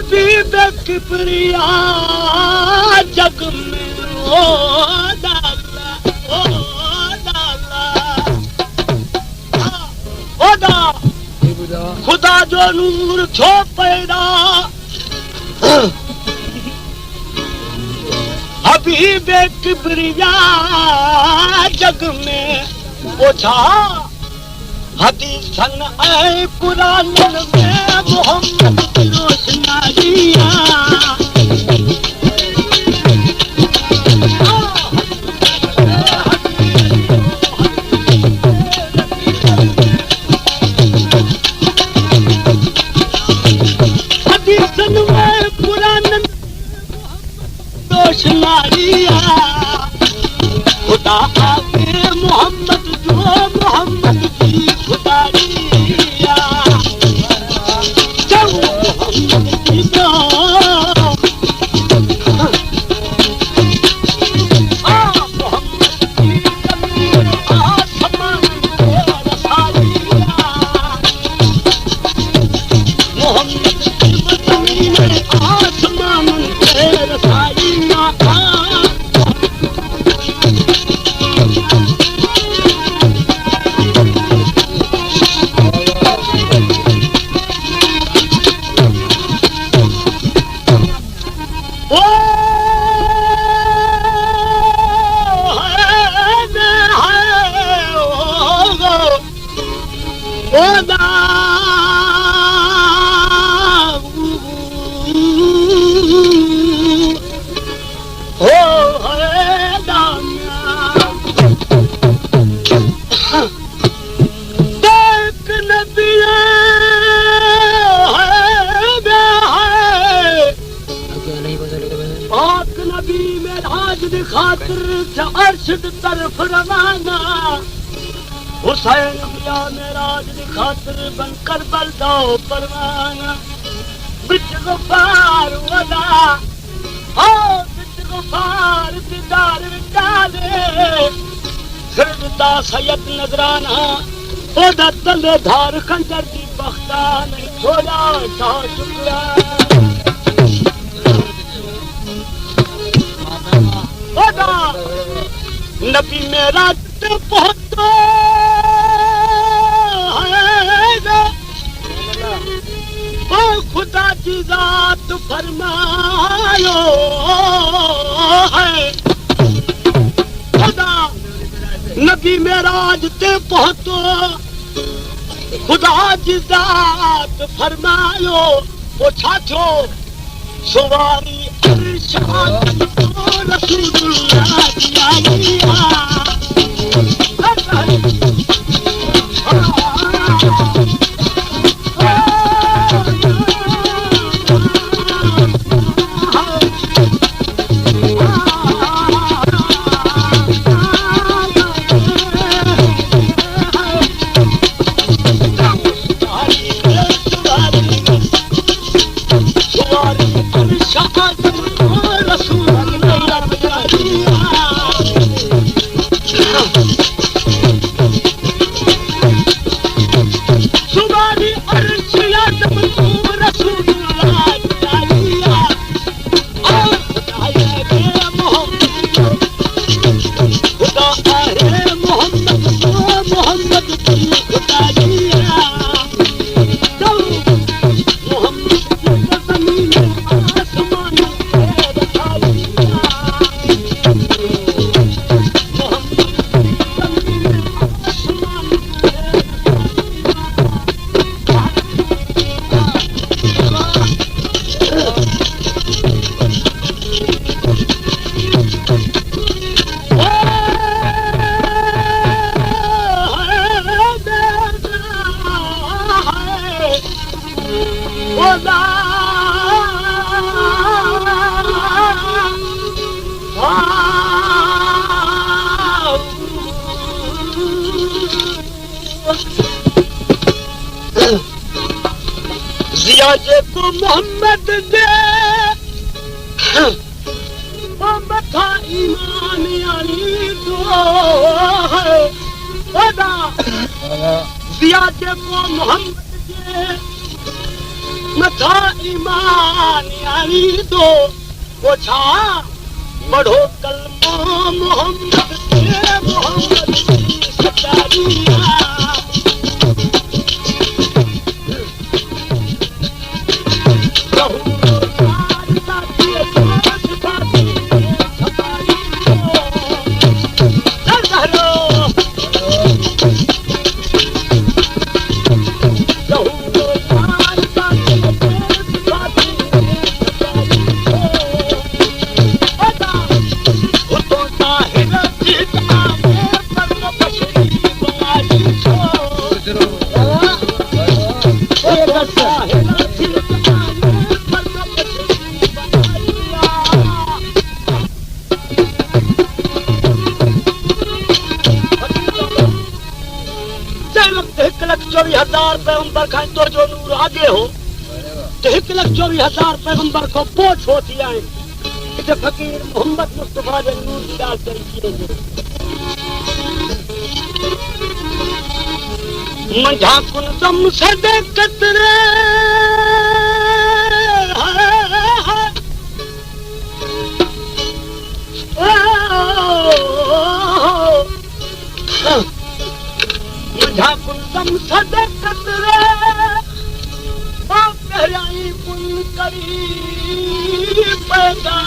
हबीब किबरिया जग में ओ दाला ओ दाला ओ दा खुदा जो नूर छो पैदा हबीब किबरिया जग में ओछा हदीसन ऐं कुरानन में मोहम्मद की रोशनाइया हदीसन में कुरानन रोशनाइया खुदा आगे मोहम्मद जो मोहम्मद की खुदाइया जो मोहम्मद की जो मोहम्मद की जमीन आसमान पे रसाइया मोहम्मद की जमीन आसमान पे रसाइया अर्शद तरफ रवाना हुसैन हुआ मेराज की खातिर बनकर बलदाओ परवाना बिच गुफार वदा हो बिच गुफार दीदार डाले फिरदा सैयद नजराना ओदा तले धार खंजर दी बख्तान छोड़ा शाह शुक्रा ओदा नबी मेरा पहुंचो ओ खुदा की जात फरमायो है खुदा नबी मेराज ते पहुंचो खुदा की जात फरमायो वो छाछो सवारी अरशाद रसूलुल्लाह की आलिया जिया को मोहम्मद दे मथा ईमान यानी तो है जिया को मोहम्मद दे मथा ईमान यानी दो पोछा बढ़ो कलमा मोहम्मद से मोहम्मद की सच्चाइया पैगंबर खां तो जो नूर आगे हो तो 1,24,000 पैगंबर को पोछ होती आए इते फकीर मोहम्मद मुस्तफा जे नूर की दाल करी मंझा कुन दम सदे कतरे मंझा कुन दम सदे कतरे ओ कहराई कुन करी पैदा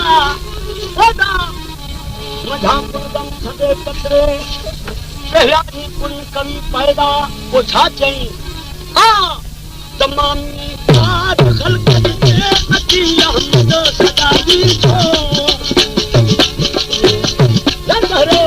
ओदा मंझा कुन दम सदे कतरे कहराई कुन करी पैदा वो छा चई आ तमामी बात खलकत के अति अहमद सदाई छो लहरो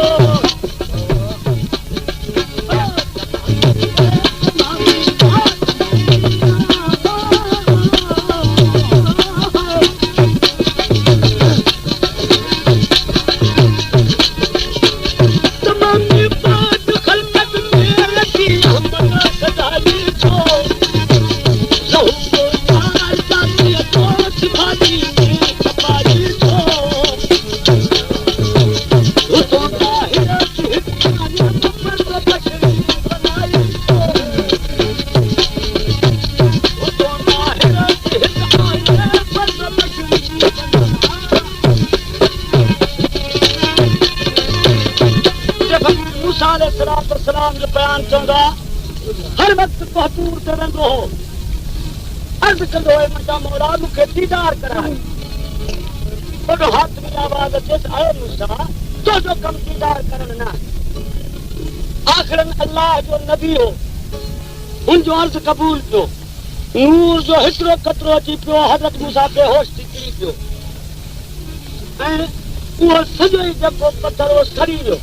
सलाम जो बयान चंगा हर वक्त बहतूर ते रंगो हो अर्ज कंदो है मुंहिंजा मौला मूंखे दीदार कराए वॾो हाथ में आवाज़ अचेसि आए मूसा तो जो कम दीदार करण न आखिरन अल्लाह जो नबी हो हुनजो अर्ज कबूल पियो नूर जो हिकिड़ो कतरो अची पियो हज़रत मूसा बेहोश थी किरी पियो ऐं उहो सॼो ई जेको पत्थर हो सड़ी वियो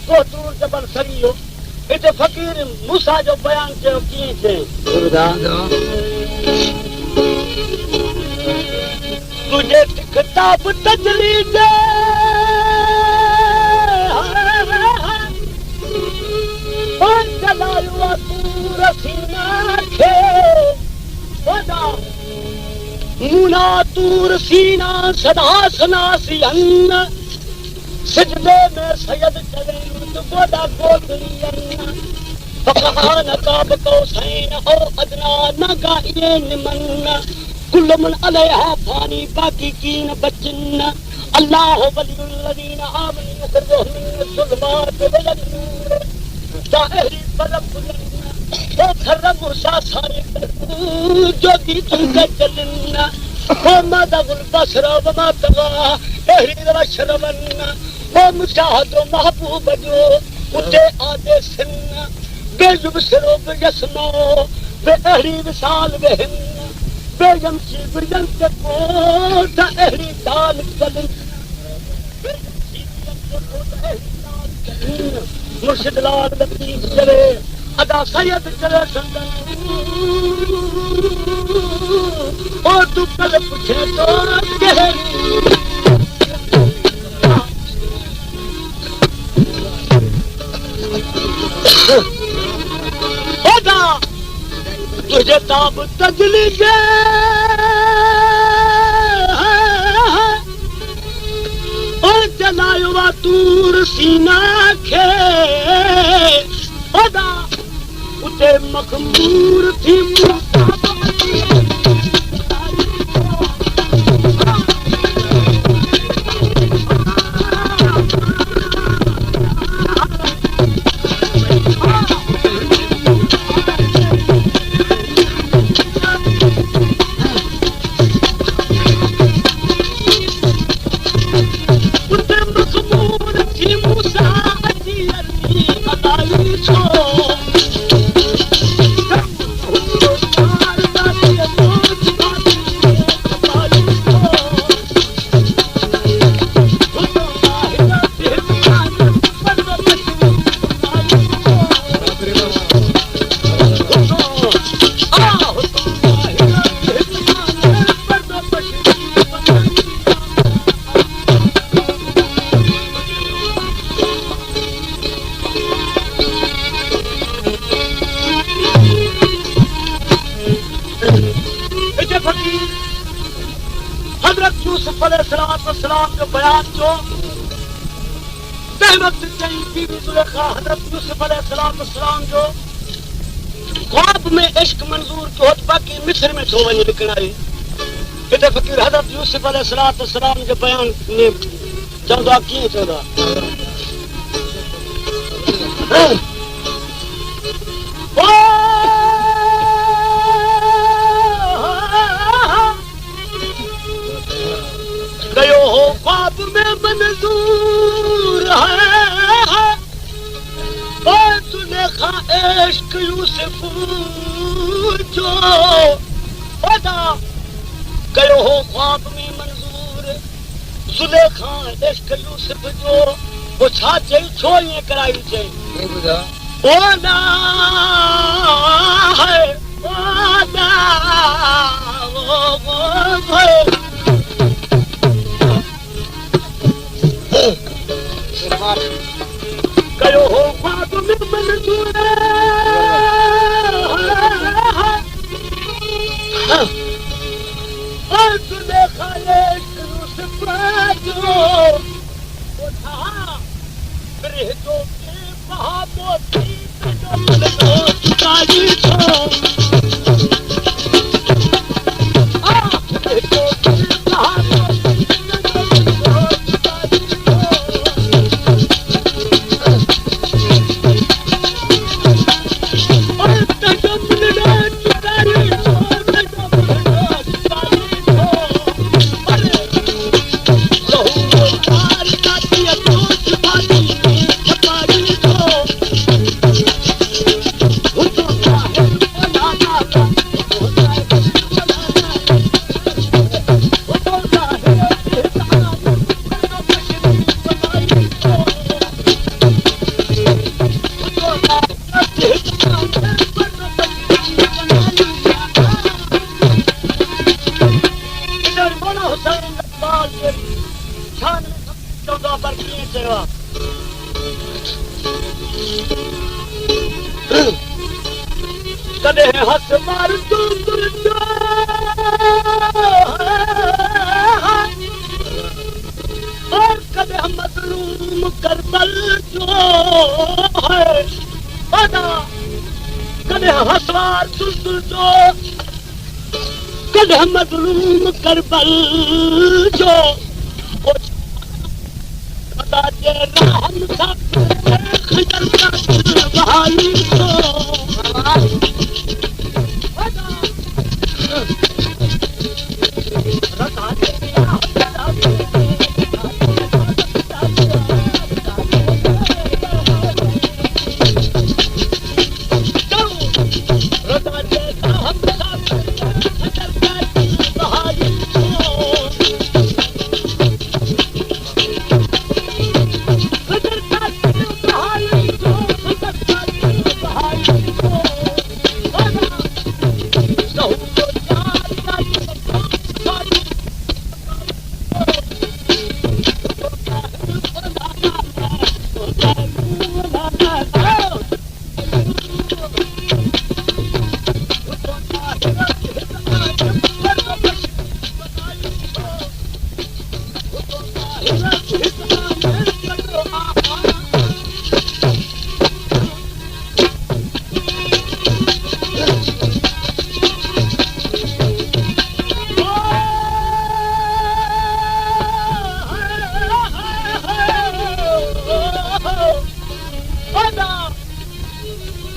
बहतूर जबल सड़ी वियो इते फकीर मूसा जो बयान कयो कीअं चई तुझे किताब तजलीद जलायो तूर सीना खे मुना तूर सीना सदा सनासी अन्न सजदे में सैयद चले गोदा गोदलियन फकान काब कौसैन ओ अदना नगाइन मन कुल मन अलैहा फानी बाकी कीन बचन अल्लाह वलियुल लदीन आमनु युखरिजुहुम मिन ज़ुलमात इला नूर ताहरी बरकुलन ओ खरम मूसा सारे जो दी तुमका चलन ओ मदगुल बसर व मा तवा एहरी वशरवन ओ मुशाहदो महबूब जो उते आदे सिन बेजुबसरो बेजस्मो बेहरी विसाल बेहिन बेजमशी बिजंत को एहरी दाल कलन मुर्शिद लाल लतीफ चले अदा सैयद चले संदन ओ तू कल पूछे तो गहरी ओदा तुझे ताब तजली गे ओ जलायो वा तूर सीना खे ओदा उते मखमूर थी रात जो तंहिं वक़्तु चई बीवी ज़ुलेखा हज़रत यूसुफ अलैहिस्सलाम जो ख्वाब में इश्क मंज़ूर कयो बाक़ी मिस्र में छो वञी विकिणाई हिते फ़क़ीर हज़रत यूसुफ अलैहिस्सलाम जो बयान में चवंदो आहे कीअं चवंदो आहे कयो हो ख्वाब में मंजूर है ज़ुलेखा इश्क यूसुफ जो वादा कयो हो ख्वाब में मंजूर ज़ुलेखा इश्क यूसुफ जो वो छा चई छो ईअं कराई चई वादा है वादा कयो हो ख्वाब में मंजूर ज़ुलेखा इश्क यूसुफ जो ब्रह जो मोती काली छो कॾहिं हथ मार कॾहिं मज़लूम करबल जो है कॾहिं हसवार दुलदुल जो कॾहिं मज़लूम करबल जो खुदा जे रहम सां खंजर बहाली जो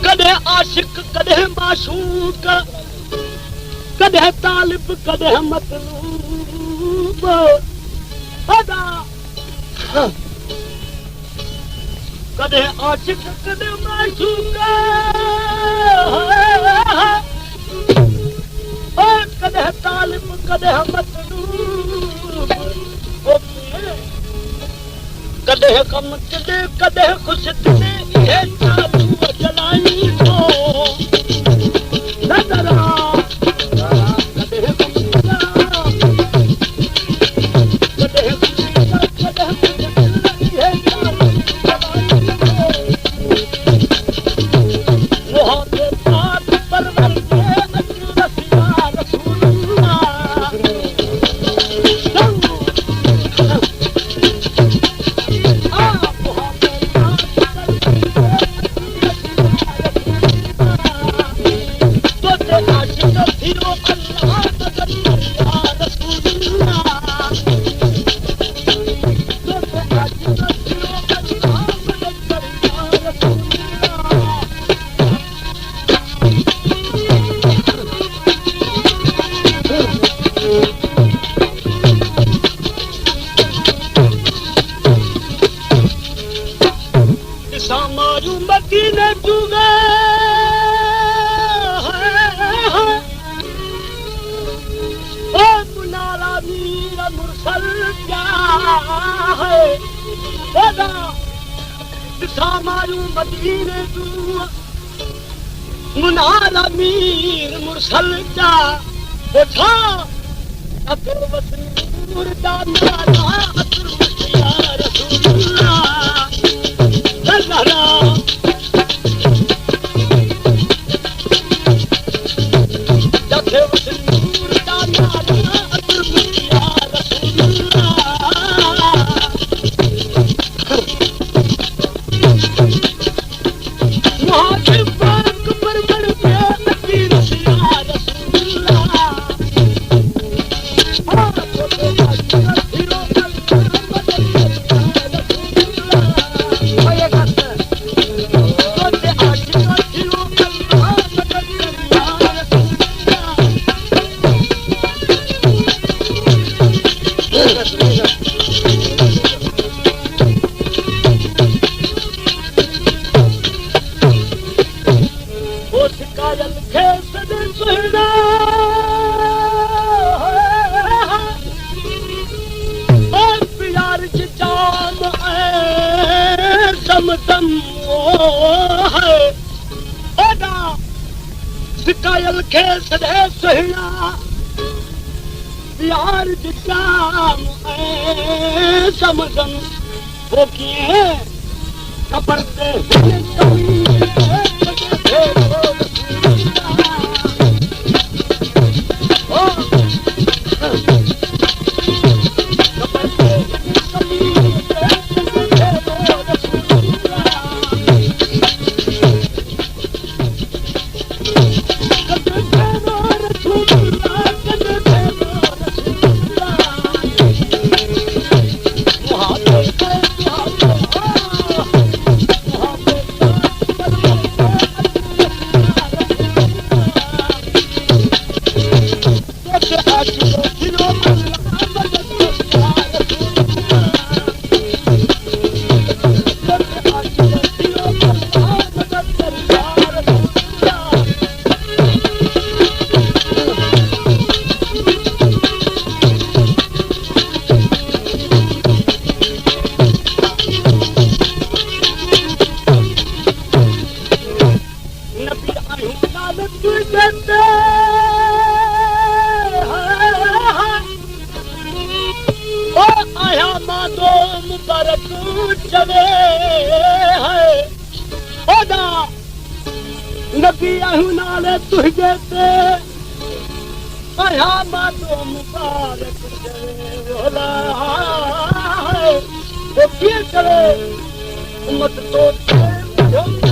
कॾहिं आशिक कॾहिं माशूक कॾहिं तालिब कॾहिं मतलूब कॾहिं आशिक कॾहिं माशूक कॾहिं तालिब कॾहिं मतलूब कॾहिं कम कॾहिं कॾहिं ख़ुशि इहे चालू जलाई थो नज़र समारू मदीने चुगे ओ मुनारा मीर मुरसल क्या है ओदा समारू मदीने चु मुनारा मीर मुरसल क्या ओछा अकर वसन मुर्दा नारा अकर या रसूलुल्लाह कायल खे सदे सुहिणा प्यार जिताम समझन वो कीअं ख़बर ते नबी नाले तुझे ते आया मातो मुबारक जला वो किए करे उम्मत तो